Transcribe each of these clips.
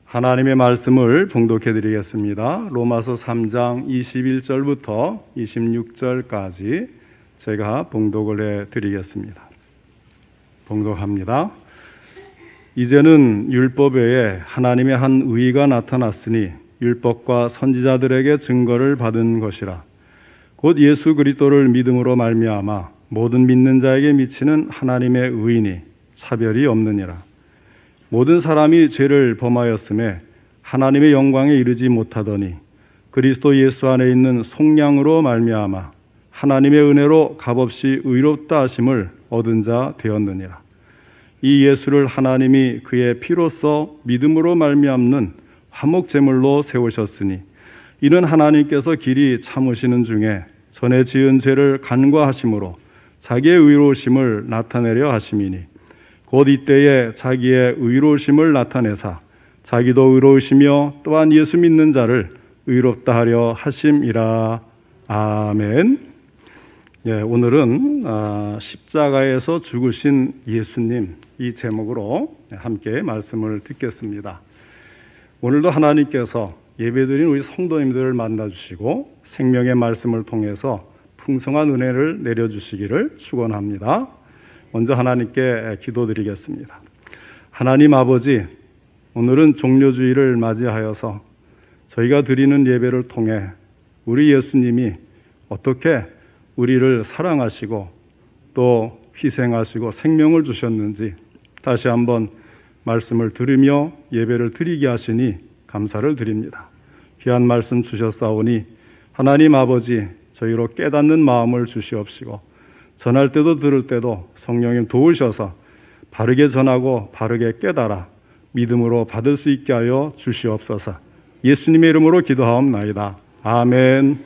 하나님의 말씀을 봉독해 드리겠습니다. 로마서 3장 21절부터 26절까지 제가 봉독을 해 드리겠습니다. 봉독합니다. 이제는 율법 외에 하나님의 한 의가 나타났으니 율법과 선지자들에게 증거를 받은 것이라. 곧 예수 그리스도를 믿음으로 말미암아 모든 믿는 자에게 미치는 하나님의 의인이 차별이 없느니라. 모든 사람이 죄를 범하였음에 하나님의 영광에 이르지 못하더니 그리스도 예수 안에 있는 속량으로 말미암아 하나님의 은혜로 값없이 의롭다 하심을 얻은 자 되었느니라. 이 예수를 하나님이 그의 피로써 믿음으로 말미암는 화목제물로 세우셨으니 이는 하나님께서 길이 참으시는 중에 전에 지은 죄를 간과하심으로 자기의 의로우심을 나타내려 하심이니 곧 이때에 자기의 의로우심을 나타내사 자기도 의로우시며 또한 예수 믿는 자를 의롭다 하려 하심이라. 아멘. 오늘은 십자가에서 죽으신 예수님, 이 제목으로 함께 말씀을 듣겠습니다. 오늘도 하나님께서 예배드린 우리 성도님들을 만나주시고 생명의 말씀을 통해서 풍성한 은혜를 내려주시기를 축원합니다. 먼저 하나님께 기도드리겠습니다. 하나님 아버지, 오늘은 종료주일을 맞이하여서 저희가 드리는 예배를 통해 우리 예수님이 어떻게 우리를 사랑하시고 또 희생하시고 생명을 주셨는지 다시 한번 말씀을 들으며 예배를 드리게 하시니 감사를 드립니다. 귀한 말씀 주셨사오니 하나님 아버지, 저희로 깨닫는 마음을 주시옵시고 전할 때도 들을 때도 성령님 도우셔서 바르게 전하고 바르게 깨달아 믿음으로 받을 수 있게 하여 주시옵소서. 예수님의 이름으로 기도하옵나이다. 아멘.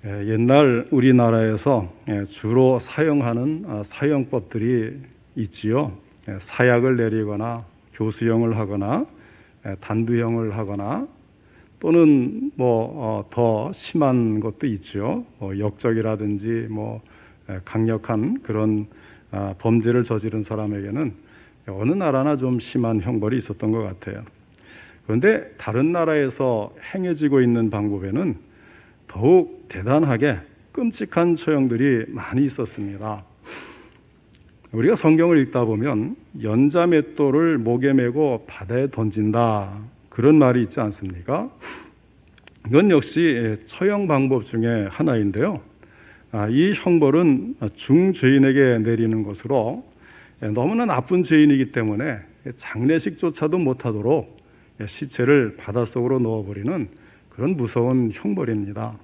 옛날 우리나라에서 주로 사용하는 사형법들이 있지요. 사약을 내리거나 교수형을 하거나 단두형을 하거나 또는 더 심한 것도 있죠. 역적이라든지 강력한 그런 범죄를 저지른 사람에게는 어느 나라나 좀 심한 형벌이 있었던 것 같아요. 그런데 다른 나라에서 행해지고 있는 방법에는 더욱 대단하게 끔찍한 처형들이 많이 있었습니다. 우리가 성경을 읽다 보면 연자맷돌을 목에 메고 바다에 던진다, 그런 말이 있지 않습니까? 이건 역시 처형 방법 중에 하나인데요. 이 형벌은 중죄인에게 내리는 것으로 너무나 나쁜 죄인이기 때문에 장례식조차도 못하도록 시체를 바닷속으로 넣어버리는 그런 무서운 형벌입니다.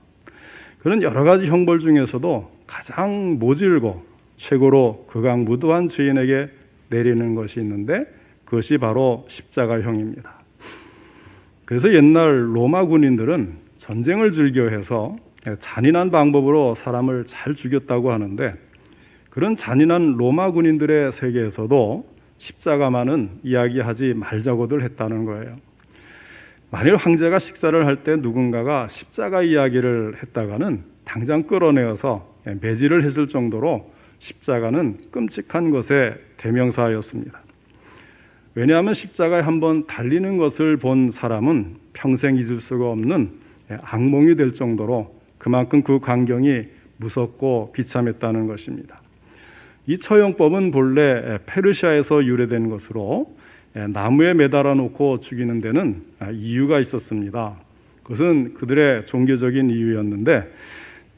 그런 여러 가지 형벌 중에서도 가장 모질고 최고로 극악무도한 죄인에게 내리는 것이 있는데 그것이 바로 십자가형입니다. 그래서 옛날 로마 군인들은 전쟁을 즐겨해서 잔인한 방법으로 사람을 잘 죽였다고 하는데 그런 잔인한 로마 군인들의 세계에서도 십자가만은 이야기하지 말자고들 했다는 거예요. 만일 황제가 식사를 할 때 누군가가 십자가 이야기를 했다가는 당장 끌어내어서 매질을 했을 정도로 십자가는 끔찍한 것의 대명사였습니다. 왜냐하면 십자가에 한번 달리는 것을 본 사람은 평생 잊을 수가 없는 악몽이 될 정도로 그만큼 그 광경이 무섭고 비참했다는 것입니다. 이 처형법은 본래 페르시아에서 유래된 것으로 나무에 매달아 놓고 죽이는 데는 이유가 있었습니다. 그것은 그들의 종교적인 이유였는데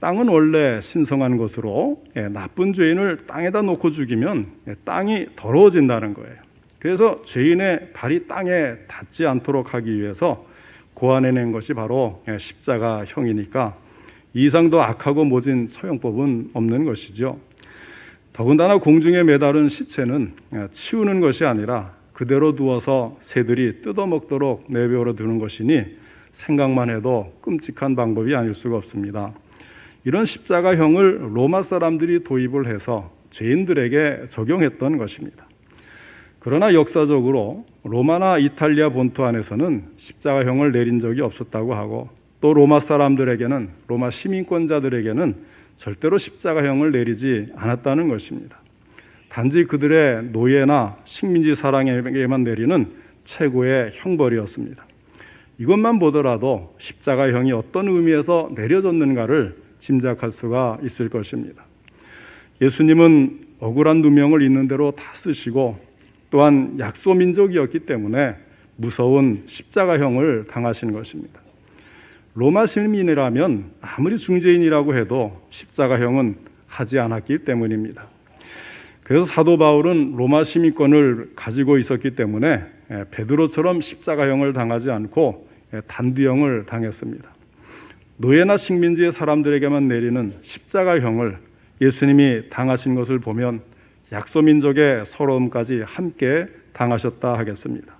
땅은 원래 신성한 것으로 나쁜 죄인을 땅에다 놓고 죽이면 땅이 더러워진다는 거예요. 그래서 죄인의 발이 땅에 닿지 않도록 하기 위해서 고안해낸 것이 바로 십자가형이니까 이 이상도 악하고 모진 처형법은 없는 것이죠. 더군다나 공중에 매달은 시체는 치우는 것이 아니라 그대로 두어서 새들이 뜯어먹도록 내버려 두는 것이니 생각만 해도 끔찍한 방법이 아닐 수가 없습니다. 이런 십자가형을 로마 사람들이 도입을 해서 죄인들에게 적용했던 것입니다. 그러나 역사적으로 로마나 이탈리아 본토 안에서는 십자가형을 내린 적이 없었다고 하고 또 로마 사람들에게는, 로마 시민권자들에게는 절대로 십자가형을 내리지 않았다는 것입니다. 단지 그들의 노예나 식민지 사랑에게만 내리는 최고의 형벌이었습니다. 이것만 보더라도 십자가형이 어떤 의미에서 내려졌는가를 짐작할 수가 있을 것입니다. 예수님은 억울한 누명을 있는 대로 다 쓰시고 또한 약소민족이었기 때문에 무서운 십자가형을 당하신 것입니다. 로마 시민이라면 아무리 중죄인이라고 해도 십자가형은 하지 않았기 때문입니다. 그래서 사도 바울은 로마 시민권을 가지고 있었기 때문에 베드로처럼 십자가형을 당하지 않고 단두형을 당했습니다. 노예나 식민지의 사람들에게만 내리는 십자가형을 예수님이 당하신 것을 보면 약소민족의 서러움까지 함께 당하셨다 하겠습니다.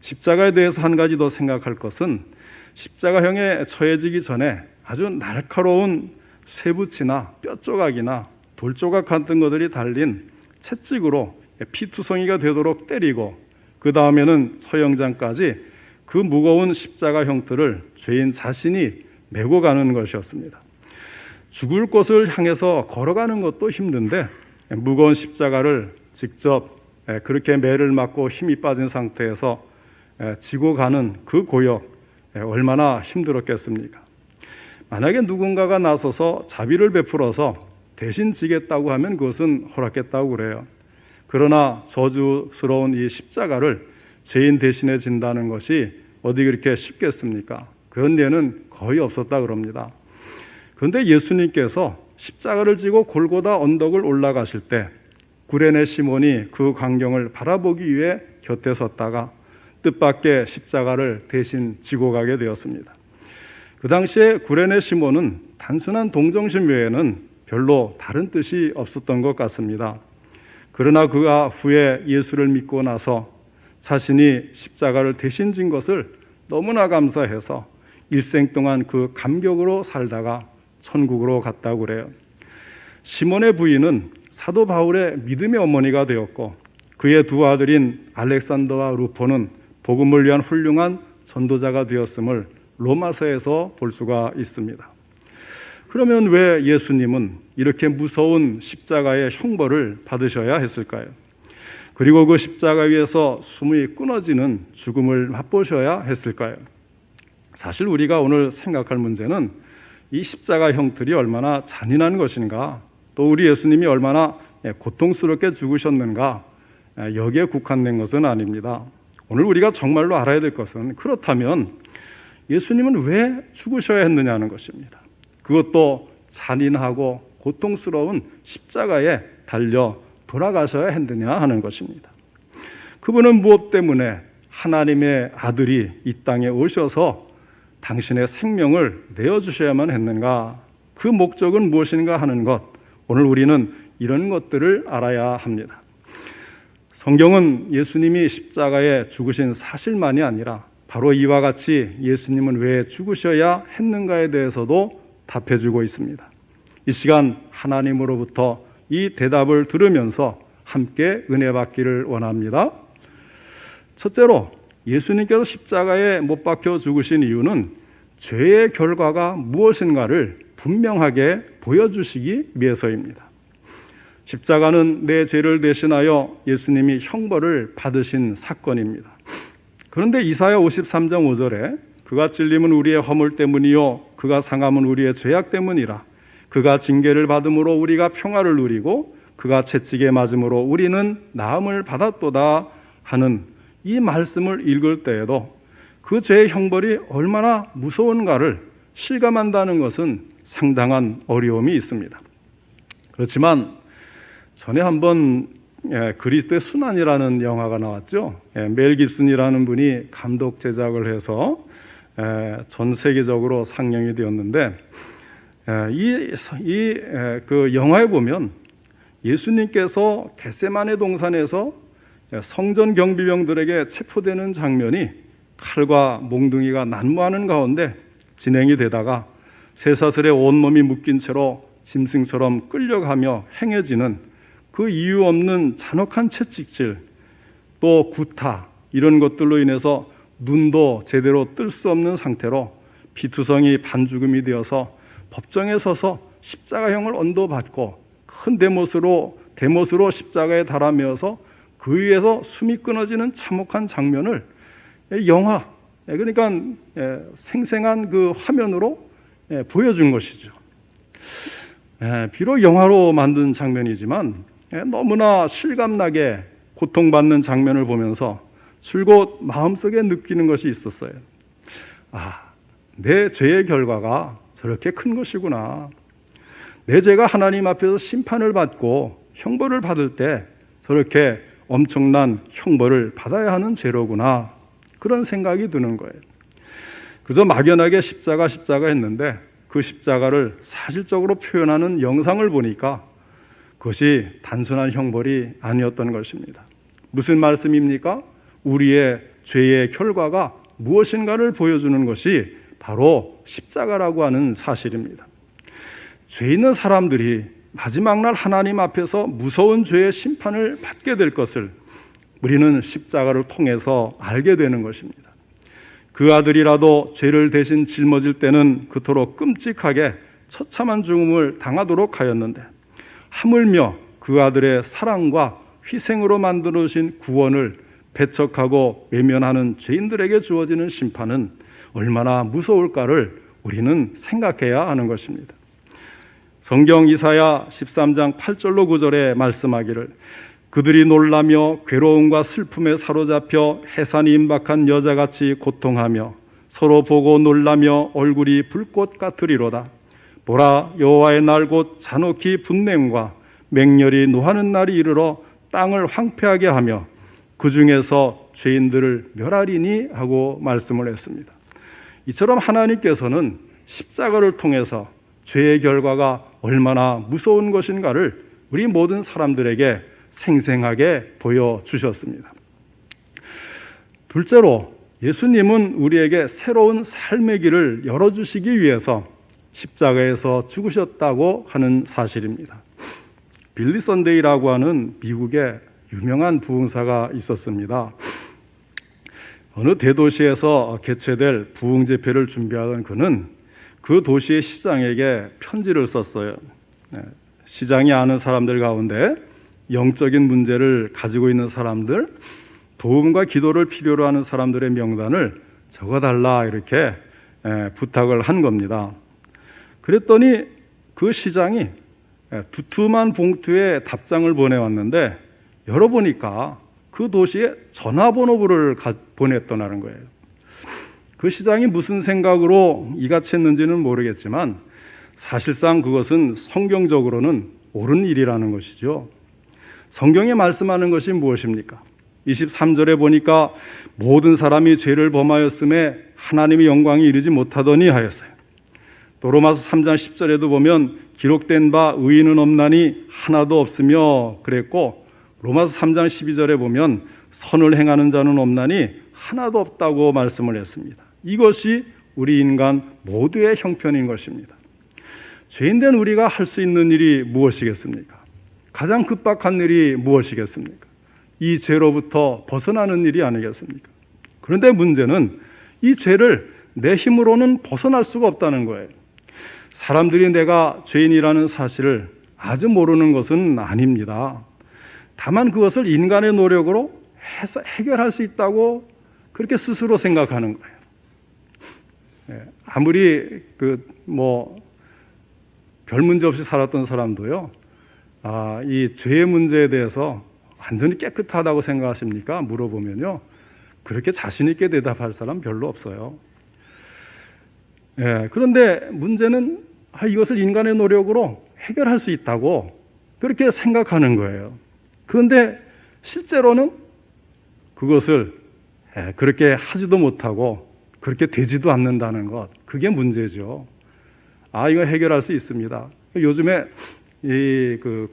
십자가에 대해서 한 가지 더 생각할 것은 십자가형에 처해지기 전에 아주 날카로운 쇠붙이나 뼈조각이나 돌조각 같은 것들이 달린 채찍으로 피투성이가 되도록 때리고 그 다음에는 처형장까지 그 무거운 십자가 형틀을 죄인 자신이 메고 가는 것이었습니다. 죽을 곳을 향해서 걸어가는 것도 힘든데 무거운 십자가를 직접 그렇게 매를 맞고 힘이 빠진 상태에서 지고 가는 그 고역 얼마나 힘들었겠습니까? 만약에 누군가가 나서서 자비를 베풀어서 대신 지겠다고 하면 그것은 허락했다고 그래요. 그러나 저주스러운 이 십자가를 죄인 대신에 진다는 것이 어디 그렇게 쉽겠습니까? 그런 예는 거의 없었다 그럽니다. 그런데 예수님께서 십자가를 지고 골고다 언덕을 올라가실 때 구레네 시몬이 그 광경을 바라보기 위해 곁에 섰다가 뜻밖의 십자가를 대신 지고 가게 되었습니다. 그 당시에 구레네 시몬은 단순한 동정심 외에는 별로 다른 뜻이 없었던 것 같습니다. 그러나 그가 후에 예수를 믿고 나서 자신이 십자가를 대신 진 것을 너무나 감사해서 일생 동안 그 감격으로 살다가 천국으로 갔다고 그래요. 시몬의 부인은 사도 바울의 믿음의 어머니가 되었고 그의 두 아들인 알렉산더와 루포는 복음을 위한 훌륭한 전도자가 되었음을 로마서에서 볼 수가 있습니다. 그러면 왜 예수님은 이렇게 무서운 십자가의 형벌을 받으셔야 했을까요? 그리고 그 십자가 위에서 숨이 끊어지는 죽음을 맛보셔야 했을까요? 사실 우리가 오늘 생각할 문제는 이 십자가 형틀이 얼마나 잔인한 것인가, 또 우리 예수님이 얼마나 고통스럽게 죽으셨는가, 여기에 국한된 것은 아닙니다. 오늘 우리가 정말로 알아야 될 것은 그렇다면 예수님은 왜 죽으셔야 했느냐는 것입니다. 그것도 잔인하고 고통스러운 십자가에 달려 돌아가셔야 했느냐 하는 것입니다. 그분은 무엇 때문에 하나님의 아들이 이 땅에 오셔서 당신의 생명을 내어주셔야만 했는가, 그 목적은 무엇인가 하는 것, 오늘 우리는 이런 것들을 알아야 합니다. 성경은 예수님이 십자가에 죽으신 사실만이 아니라 바로 이와 같이 예수님은 왜 죽으셔야 했는가에 대해서도 답해주고 있습니다. 이 시간 하나님으로부터 이 대답을 들으면서 함께 은혜 받기를 원합니다. 첫째로 예수님께서 십자가에 못 박혀 죽으신 이유는 죄의 결과가 무엇인가를 분명하게 보여주시기 위해서입니다. 십자가는 내 죄를 대신하여 예수님이 형벌을 받으신 사건입니다. 그런데 이사야 53장 5절에 그가 찔림은 우리의 허물 때문이요 그가 상함은 우리의 죄악 때문이라. 그가 징계를 받음으로 우리가 평화를 누리고 그가 채찍에 맞음으로 우리는 나음을 받았도다 하는 이 말씀을 읽을 때에도 그 죄의 형벌이 얼마나 무서운가를 실감한다는 것은 상당한 어려움이 있습니다. 그렇지만 전에 한번 그리스도의 순환이라는 영화가 나왔죠. 멜 깁슨이라는 분이 감독 제작을 해서 전 세계적으로 상영이 되었는데 그 영화에 보면 예수님께서 겟세마네 동산에서 성전 경비병들에게 체포되는 장면이 칼과 몽둥이가 난무하는 가운데 진행이 되다가 쇠사슬에 온몸이 묶인 채로 짐승처럼 끌려가며 행해지는 그 이유 없는 잔혹한 채찍질, 또 구타, 이런 것들로 인해서 눈도 제대로 뜰 수 없는 상태로 피투성이 반죽음이 되어서 법정에 서서 십자가형을 언도받고 큰 대못으로 십자가에 달아매어서 그 위에서 숨이 끊어지는 참혹한 장면을 영화, 그러니까 생생한 그 화면으로 보여준 것이죠. 비록 영화로 만든 장면이지만 너무나 실감나게 고통받는 장면을 보면서 줄곧 마음속에 느끼는 것이 있었어요. 내 죄의 결과가 저렇게 큰 것이구나. 내 죄가 하나님 앞에서 심판을 받고 형벌을 받을 때 저렇게 엄청난 형벌을 받아야 하는 죄로구나. 그런 생각이 드는 거예요. 그저 막연하게 십자가 했는데 그 십자가를 사실적으로 표현하는 영상을 보니까 그것이 단순한 형벌이 아니었던 것입니다. 무슨 말씀입니까? 우리의 죄의 결과가 무엇인가를 보여주는 것이 바로 십자가라고 하는 사실입니다. 죄 있는 사람들이 마지막 날 하나님 앞에서 무서운 죄의 심판을 받게 될 것을 우리는 십자가를 통해서 알게 되는 것입니다. 그 아들이라도 죄를 대신 짊어질 때는 그토록 끔찍하게 처참한 죽음을 당하도록 하였는데 하물며 그 아들의 사랑과 희생으로 만들어주신 구원을 배척하고 외면하는 죄인들에게 주어지는 심판은 얼마나 무서울까를 우리는 생각해야 하는 것입니다. 성경 이사야 13장 8절로 9절에 말씀하기를 그들이 놀라며 괴로움과 슬픔에 사로잡혀 해산이 임박한 여자같이 고통하며 서로 보고 놀라며 얼굴이 불꽃 같으리로다. 보라, 여호와의 날 곧 잔혹히 분냄과 맹렬히 노하는 날이 이르러 땅을 황폐하게 하며 그 중에서 죄인들을 멸하리니 하고 말씀을 했습니다. 이처럼 하나님께서는 십자가를 통해서 죄의 결과가 얼마나 무서운 것인가를 우리 모든 사람들에게 생생하게 보여주셨습니다. 둘째로 예수님은 우리에게 새로운 삶의 길을 열어주시기 위해서 십자가에서 죽으셨다고 하는 사실입니다. 빌리 선데이라고 하는 미국의 유명한 부흥사가 있었습니다. 어느 대도시에서 개최될 부흥 집회를 준비하던 그는 그 도시의 시장에게 편지를 썼어요. 시장이 아는 사람들 가운데 영적인 문제를 가지고 있는 사람들, 도움과 기도를 필요로 하는 사람들의 명단을 적어달라 이렇게 부탁을 한 겁니다. 그랬더니 그 시장이 두툼한 봉투에 답장을 보내왔는데 열어보니까 그 도시에 전화번호부를 보냈더라는 거예요. 그 시장이 무슨 생각으로 이같이 했는지는 모르겠지만 사실상 그것은 성경적으로는 옳은 일이라는 것이죠. 성경에 말씀하는 것이 무엇입니까? 23절에 보니까 모든 사람이 죄를 범하였음에 하나님의 영광이 이르지 못하더니 하였어요. 또 로마서 3장 10절에도 보면 기록된 바 의인은 없나니 하나도 없으며 그랬고 로마서 3장 12절에 보면 선을 행하는 자는 없나니 하나도 없다고 말씀을 했습니다. 이것이 우리 인간 모두의 형편인 것입니다. 죄인된 우리가 할 수 있는 일이 무엇이겠습니까? 가장 급박한 일이 무엇이겠습니까? 이 죄로부터 벗어나는 일이 아니겠습니까? 그런데 문제는 이 죄를 내 힘으로는 벗어날 수가 없다는 거예요. 사람들이 내가 죄인이라는 사실을 아주 모르는 것은 아닙니다. 다만 그것을 인간의 노력으로 해서 해결할 수 있다고 그렇게 스스로 생각하는 거예요. 아무리 별 문제 없이 살았던 사람도요, 이 죄의 문제에 대해서 완전히 깨끗하다고 생각하십니까? 물어보면요, 그렇게 자신 있게 대답할 사람 별로 없어요. 그런데 문제는 이것을 인간의 노력으로 해결할 수 있다고 그렇게 생각하는 거예요. 그런데 실제로는 그것을 그렇게 하지도 못하고 그렇게 되지도 않는다는 것, 그게 문제죠. 이거 해결할 수 있습니다. 요즘에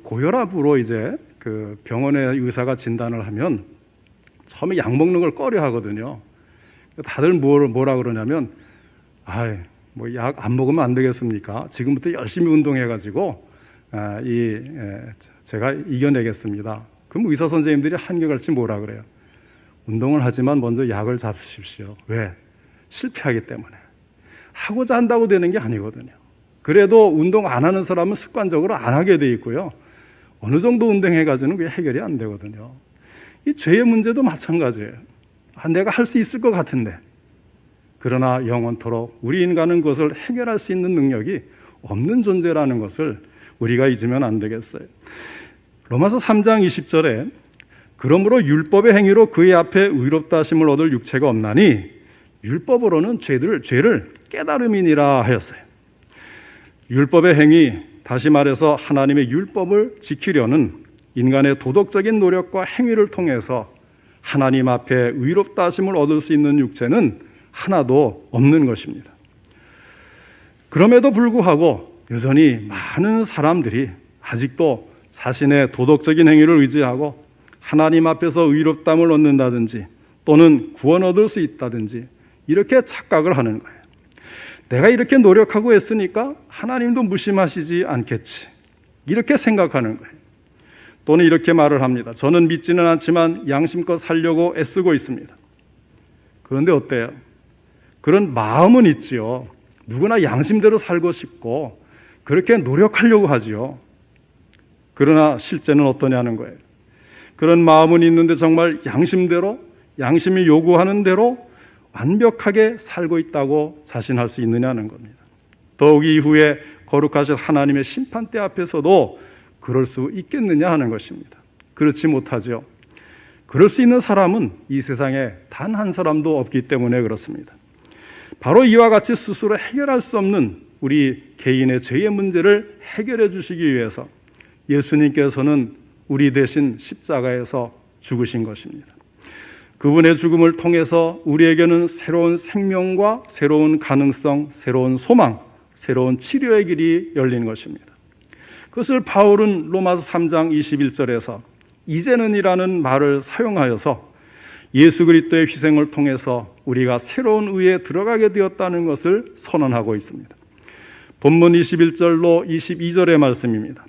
고혈압으로 이제 그 병원에 의사가 진단을 하면 처음에 약 먹는 걸 꺼려 하거든요. 다들 뭐라 그러냐면, 약 안 먹으면 안 되겠습니까? 지금부터 열심히 운동해가지고 제가 이겨내겠습니다. 그럼 의사 선생님들이 한결같이 뭐라 그래요? 운동을 하지만 먼저 약을 잡수십시오. 왜? 실패하기 때문에. 하고자 한다고 되는 게 아니거든요. 그래도 운동 안 하는 사람은 습관적으로 안 하게 돼 있고요. 어느 정도 운동해가지고는 그게 해결이 안 되거든요. 이 죄의 문제도 마찬가지예요. 내가 할 수 있을 것 같은데, 그러나 영원토록 우리 인간은 그것을 해결할 수 있는 능력이 없는 존재라는 것을 우리가 잊으면 안 되겠어요. 로마서 3장 20절에 그러므로 율법의 행위로 그의 앞에 의롭다 하심을 얻을 육체가 없나니 율법으로는 죄를 깨달음이니라 하였어요. 율법의 행위, 다시 말해서 하나님의 율법을 지키려는 인간의 도덕적인 노력과 행위를 통해서 하나님 앞에 의롭다 하심을 얻을 수 있는 육체는 하나도 없는 것입니다. 그럼에도 불구하고 여전히 많은 사람들이 아직도 자신의 도덕적인 행위를 의지하고 하나님 앞에서 의롭다함을 얻는다든지 또는 구원 얻을 수 있다든지 이렇게 착각을 하는 거예요. 내가 이렇게 노력하고 했으니까 하나님도 무심하시지 않겠지, 이렇게 생각하는 거예요. 또는 이렇게 말을 합니다. 저는 믿지는 않지만 양심껏 살려고 애쓰고 있습니다. 그런데 어때요? 그런 마음은 있지요. 누구나 양심대로 살고 싶고 그렇게 노력하려고 하지요. 그러나 실제는 어떠냐는 거예요. 그런 마음은 있는데 정말 양심대로, 양심이 요구하는 대로 완벽하게 살고 있다고 자신할 수 있느냐는 겁니다. 더욱 이후에 거룩하신 하나님의 심판대 앞에서도 그럴 수 있겠느냐 하는 것입니다. 그렇지 못하죠. 그럴 수 있는 사람은 이 세상에 단 한 사람도 없기 때문에 그렇습니다. 바로 이와 같이 스스로 해결할 수 없는 우리 개인의 죄의 문제를 해결해 주시기 위해서 예수님께서는 우리 대신 십자가에서 죽으신 것입니다. 그분의 죽음을 통해서 우리에게는 새로운 생명과 새로운 가능성, 새로운 소망, 새로운 치료의 길이 열린 것입니다. 그것을 바울은 로마서 3장 21절에서 이제는이라는 말을 사용하여서 예수 그리스도의 희생을 통해서 우리가 새로운 의에 들어가게 되었다는 것을 선언하고 있습니다. 본문 21절로 22절의 말씀입니다.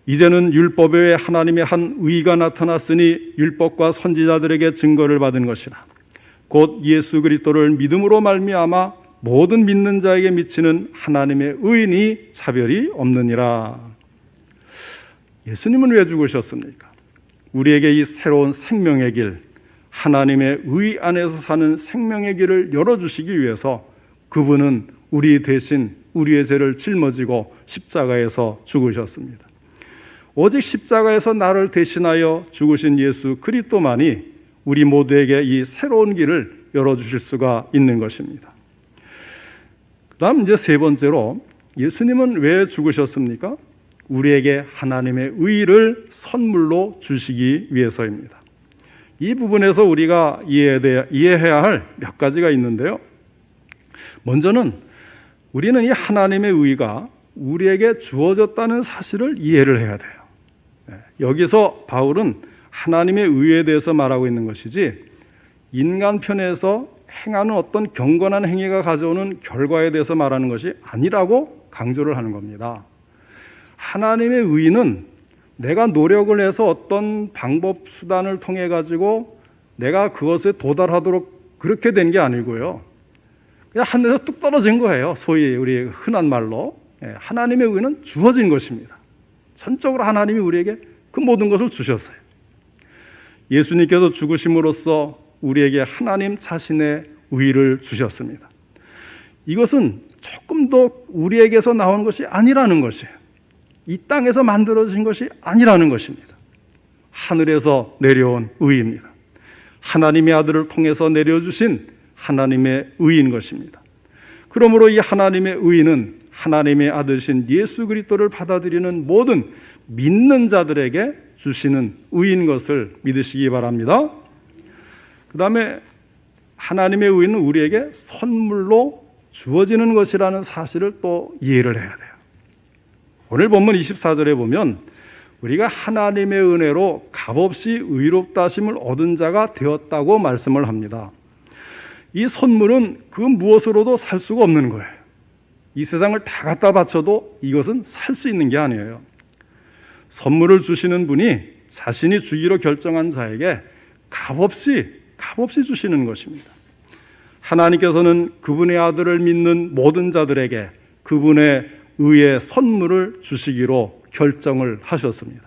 이제는 율법 외에 하나님의 한 의가 나타났으니 율법과 선지자들에게 증거를 받은 것이라. 곧 예수 그리스도를 믿음으로 말미암아 모든 믿는 자에게 미치는 하나님의 의인이 차별이 없느니라. 예수님은 왜 죽으셨습니까? 우리에게 이 새로운 생명의 길, 하나님의 의 안에서 사는 생명의 길을 열어주시기 위해서 그분은 우리 대신 우리의 죄를 짊어지고 십자가에서 죽으셨습니다. 오직 십자가에서 나를 대신하여 죽으신 예수 그리스도만이 우리 모두에게 이 새로운 길을 열어주실 수가 있는 것입니다. 그 다음 이제 세 번째로 예수님은 왜 죽으셨습니까? 우리에게 하나님의 의를 선물로 주시기 위해서입니다. 이 부분에서 우리가 이해해야 할 몇 가지가 있는데요. 먼저는 우리는 이 하나님의 의가 우리에게 주어졌다는 사실을 이해를 해야 돼요. 여기서 바울은 하나님의 의에 대해서 말하고 있는 것이지 인간 편에서 행하는 어떤 경건한 행위가 가져오는 결과에 대해서 말하는 것이 아니라고 강조를 하는 겁니다. 하나님의 의는 내가 노력을 해서 어떤 방법, 수단을 통해 가지고 내가 그것에 도달하도록 그렇게 된 게 아니고요. 그냥 하늘에서 뚝 떨어진 거예요. 소위 우리 흔한 말로. 하나님의 의는 주어진 것입니다. 전적으로 하나님이 우리에게 그 모든 것을 주셨어요. 예수님께서 죽으심으로써 우리에게 하나님 자신의 의를 주셨습니다. 이것은 조금 더 우리에게서 나온 것이 아니라는 것이에요. 이 땅에서 만들어진 것이 아니라는 것입니다. 하늘에서 내려온 의입니다. 하나님의 아들을 통해서 내려주신 하나님의 의인 것입니다. 그러므로 이 하나님의 의는 하나님의 아들이신 예수 그리스도를 받아들이는 모든 믿는 자들에게 주시는 의인 것을 믿으시기 바랍니다. 그 다음에 하나님의 의는 우리에게 선물로 주어지는 것이라는 사실을 또 이해를 해야 돼요. 오늘 본문 24절에 보면 우리가 하나님의 은혜로 값없이 의롭다 하심을 얻은 자가 되었다고 말씀을 합니다. 이 선물은 그 무엇으로도 살 수가 없는 거예요. 이 세상을 다 갖다 바쳐도 이것은 살 수 있는 게 아니에요. 선물을 주시는 분이 자신이 주기로 결정한 자에게 값없이 주시는 것입니다. 하나님께서는 그분의 아들을 믿는 모든 자들에게 그분의 의의 선물을 주시기로 결정을 하셨습니다.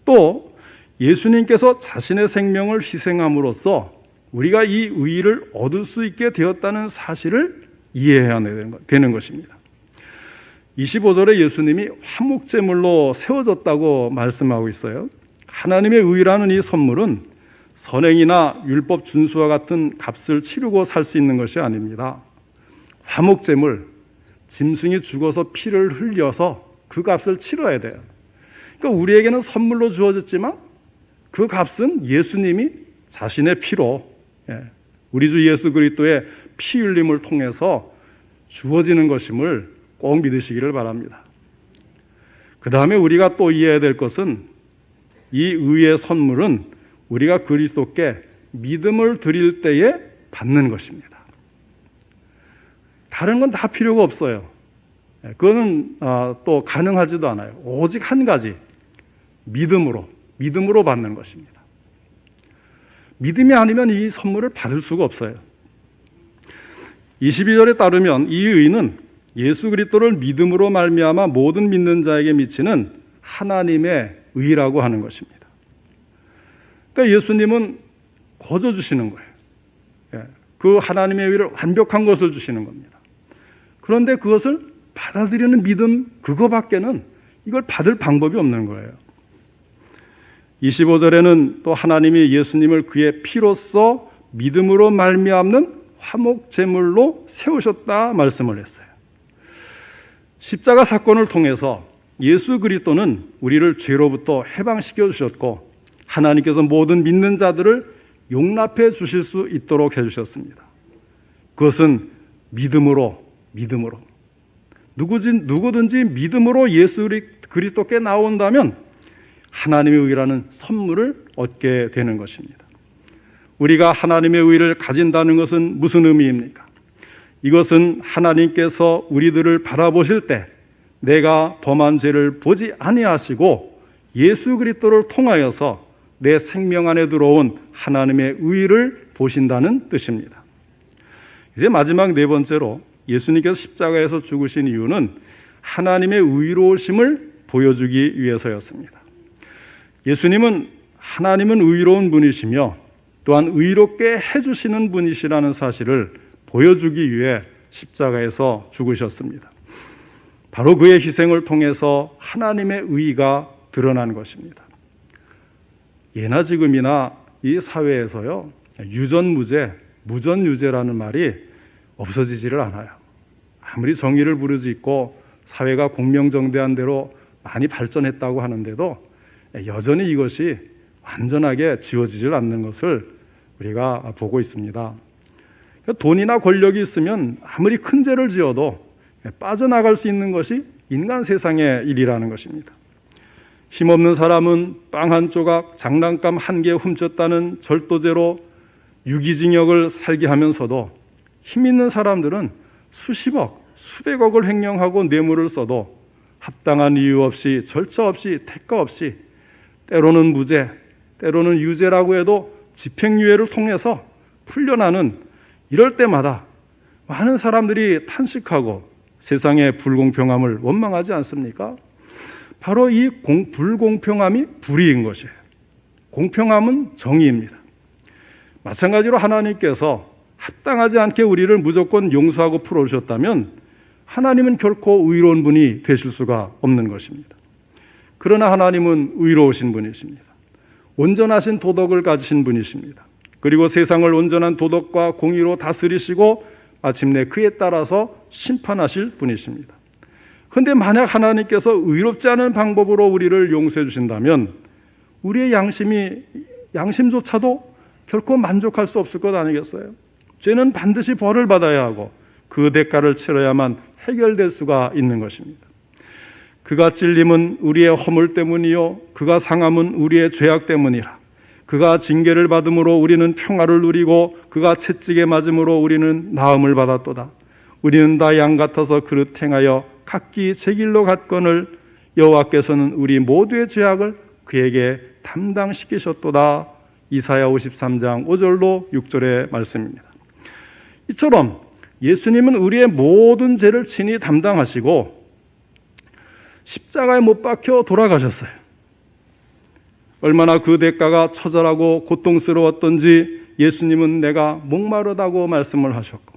또 예수님께서 자신의 생명을 희생함으로써 우리가 이 의의를 얻을 수 있게 되었다는 사실을 이해해야 되는 것입니다. 25절에 예수님이 화목제물로 세워졌다고 말씀하고 있어요. 하나님의 의라는 이 선물은 선행이나 율법 준수와 같은 값을 치르고 살 수 있는 것이 아닙니다. 화목제물, 짐승이 죽어서 피를 흘려서 그 값을 치러야 돼요. 그러니까 우리에게는 선물로 주어졌지만 그 값은 예수님이 자신의 피로, 우리 주 예수 그리스도의 피 흘림을 통해서 주어지는 것임을 꼭 믿으시기를 바랍니다. 그 다음에 우리가 또 이해해야 될 것은 이 의의 선물은 우리가 그리스도께 믿음을 드릴 때에 받는 것입니다. 다른 건 다 필요가 없어요. 그거는 또 가능하지도 않아요. 오직 한 가지, 믿음으로 받는 것입니다. 믿음이 아니면 이 선물을 받을 수가 없어요. 22절에 따르면 이 의는 예수 그리스도를 믿음으로 말미암아 모든 믿는 자에게 미치는 하나님의 의라고 하는 것입니다. 그러니까 예수님은 거저 주시는 거예요. 그 하나님의 의를 완벽한 것을 주시는 겁니다. 그런데 그것을 받아들이는 믿음, 그거밖에는 이걸 받을 방법이 없는 거예요. 25절에는 또 하나님이 예수님을 그의 피로써 믿음으로 말미암는 화목제물로 세우셨다 말씀을 했어요. 십자가 사건을 통해서 예수 그리스도는 우리를 죄로부터 해방시켜 주셨고 하나님께서 모든 믿는 자들을 용납해 주실 수 있도록 해주셨습니다. 그것은 믿음으로 누구든지 믿음으로 예수 그리스도께 나온다면 하나님의 의라는 선물을 얻게 되는 것입니다. 우리가 하나님의 의를 가진다는 것은 무슨 의미입니까? 이것은 하나님께서 우리들을 바라보실 때 내가 범한 죄를 보지 아니하시고 예수 그리스도를 통하여서 내 생명 안에 들어온 하나님의 의를 보신다는 뜻입니다. 이제 마지막 네 번째로 예수님께서 십자가에서 죽으신 이유는 하나님의 의로우심을 보여주기 위해서였습니다. 하나님은 의로운 분이시며 또한 의롭게 해주시는 분이시라는 사실을 보여주기 위해 십자가에서 죽으셨습니다. 바로 그의 희생을 통해서 하나님의 의가 드러난 것입니다. 예나 지금이나 이 사회에서요, 유전무죄, 무전유죄라는 말이 없어지지를 않아요. 아무리 정의를 부르짖고 사회가 공명정대한 대로 많이 발전했다고 하는데도 여전히 이것이 완전하게 지워지질 않는 것을 우리가 보고 있습니다. 돈이나 권력이 있으면 아무리 큰 죄를 지어도 빠져나갈 수 있는 것이 인간 세상의 일이라는 것입니다. 힘없는 사람은 빵 한 조각, 장난감 한 개 훔쳤다는 절도죄로 유기징역을 살게 하면서도 힘 있는 사람들은 수십억, 수백억을 횡령하고 뇌물을 써도 합당한 이유 없이, 절차 없이, 대가 없이, 때로는 무죄, 때로는 유죄라고 해도 집행유예를 통해서 풀려나는, 이럴 때마다 많은 사람들이 탄식하고 세상의 불공평함을 원망하지 않습니까? 바로 이 불공평함이 불의인 것이에요. 공평함은 정의입니다. 마찬가지로 하나님께서 합당하지 않게 우리를 무조건 용서하고 풀어주셨다면 하나님은 결코 의로운 분이 되실 수가 없는 것입니다. 그러나 하나님은 의로우신 분이십니다. 온전하신 도덕을 가지신 분이십니다. 그리고 세상을 온전한 도덕과 공의로 다스리시고 마침내 그에 따라서 심판하실 분이십니다. 그런데 만약 하나님께서 의롭지 않은 방법으로 우리를 용서해 주신다면 우리의 양심조차도 결코 만족할 수 없을 것 아니겠어요? 죄는 반드시 벌을 받아야 하고 그 대가를 치러야만 해결될 수가 있는 것입니다. 그가 찔림은 우리의 허물 때문이요 그가 상함은 우리의 죄악 때문이라. 그가 징계를 받음으로 우리는 평화를 누리고 그가 채찍에 맞음으로 우리는 나음을 받았도다. 우리는 다 양 같아서 그릇 행하여 각기 제 길로 갔거늘 여호와께서는 우리 모두의 죄악을 그에게 담당시키셨도다. 이사야 53장 5절로 6절의 말씀입니다. 이처럼 예수님은 우리의 모든 죄를 친히 담당하시고 십자가에 못 박혀 돌아가셨어요. 얼마나 그 대가가 처절하고 고통스러웠던지 예수님은 내가 목마르다고 말씀을 하셨고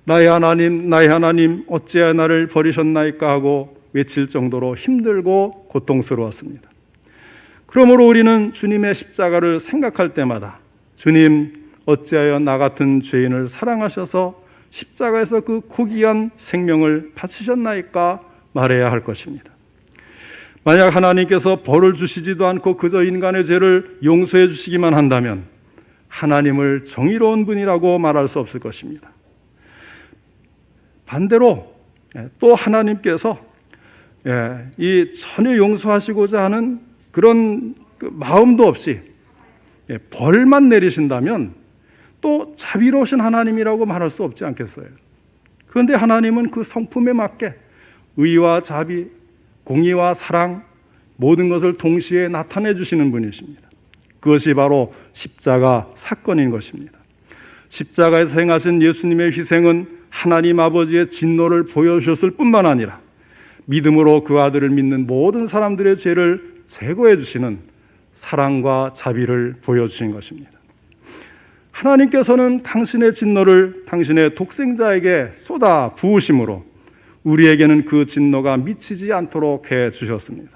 나의 하나님 어찌하여 나를 버리셨나이까 하고 외칠 정도로 힘들고 고통스러웠습니다. 그러므로 우리는 주님의 십자가를 생각할 때마다 주님 어찌하여 나 같은 죄인을 사랑하셔서 십자가에서 그 고귀한 생명을 바치셨나이까 말해야 할 것입니다. 만약 하나님께서 벌을 주시지도 않고 그저 인간의 죄를 용서해 주시기만 한다면 하나님을 정의로운 분이라고 말할 수 없을 것입니다. 반대로 또 하나님께서 이 전혀 용서하시고자 하는 그런 마음도 없이 벌만 내리신다면 또 자비로우신 하나님이라고 말할 수 없지 않겠어요? 그런데 하나님은 그 성품에 맞게 의와 자비, 공의와 사랑 모든 것을 동시에 나타내 주시는 분이십니다. 그것이 바로 십자가 사건인 것입니다. 십자가에서 행하신 예수님의 희생은 하나님 아버지의 진노를 보여주셨을 뿐만 아니라 믿음으로 그 아들을 믿는 모든 사람들의 죄를 제거해 주시는 사랑과 자비를 보여주신 것입니다. 하나님께서는 당신의 진노를 당신의 독생자에게 쏟아 부으심으로 우리에게는 그 진노가 미치지 않도록 해 주셨습니다.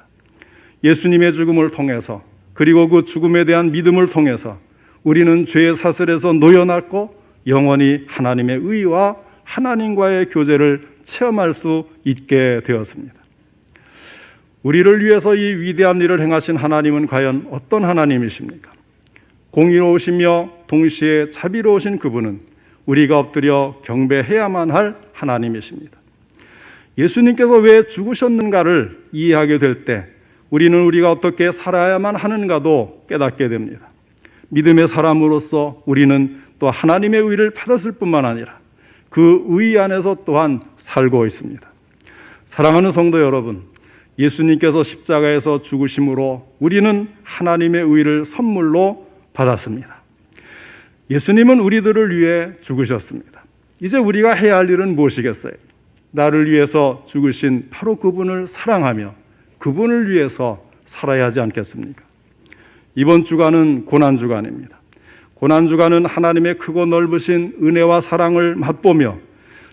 예수님의 죽음을 통해서 그리고 그 죽음에 대한 믿음을 통해서 우리는 죄의 사슬에서 놓여났고 영원히 하나님의 의와 하나님과의 교제를 체험할 수 있게 되었습니다. 우리를 위해서 이 위대한 일을 행하신 하나님은 과연 어떤 하나님이십니까? 공의로우시며 동시에 자비로우신 그분은 우리가 엎드려 경배해야만 할 하나님이십니다. 예수님께서 왜 죽으셨는가를 이해하게 될 때 우리는 우리가 어떻게 살아야만 하는가도 깨닫게 됩니다. 믿음의 사람으로서 우리는 또 하나님의 의를 받았을 뿐만 아니라 그 의 안에서 또한 살고 있습니다. 사랑하는 성도 여러분, 예수님께서 십자가에서 죽으심으로 우리는 하나님의 의를 선물로 받았습니다. 예수님은 우리들을 위해 죽으셨습니다. 이제 우리가 해야 할 일은 무엇이겠어요? 나를 위해서 죽으신 바로 그분을 사랑하며 그분을 위해서 살아야 하지 않겠습니까? 이번 주간은 고난주간입니다. 고난주간은 하나님의 크고 넓으신 은혜와 사랑을 맛보며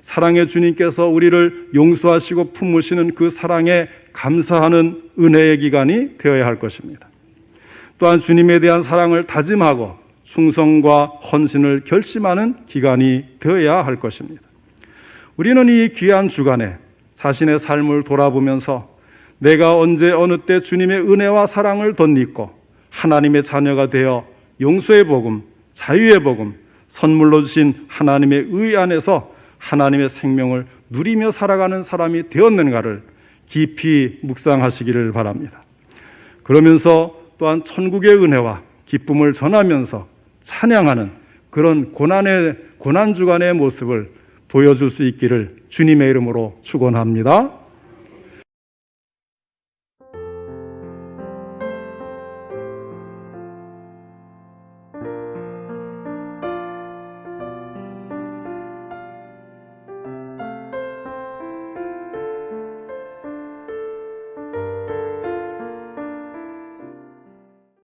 사랑의 주님께서 우리를 용서하시고 품으시는 그 사랑에 감사하는 은혜의 기간이 되어야 할 것입니다. 또한 주님에 대한 사랑을 다짐하고 충성과 헌신을 결심하는 기간이 되어야 할 것입니다. 우리는 이 귀한 주간에 자신의 삶을 돌아보면서 내가 언제 어느 때 주님의 은혜와 사랑을 덧입고 하나님의 자녀가 되어 용서의 복음, 자유의 복음, 선물로 주신 하나님의 의 안에서 하나님의 생명을 누리며 살아가는 사람이 되었는가를 깊이 묵상하시기를 바랍니다. 그러면서 또한 천국의 은혜와 기쁨을 전하면서 찬양하는 그런 고난주간의 모습을 보여줄 수 있기를 주님의 이름으로 축원합니다.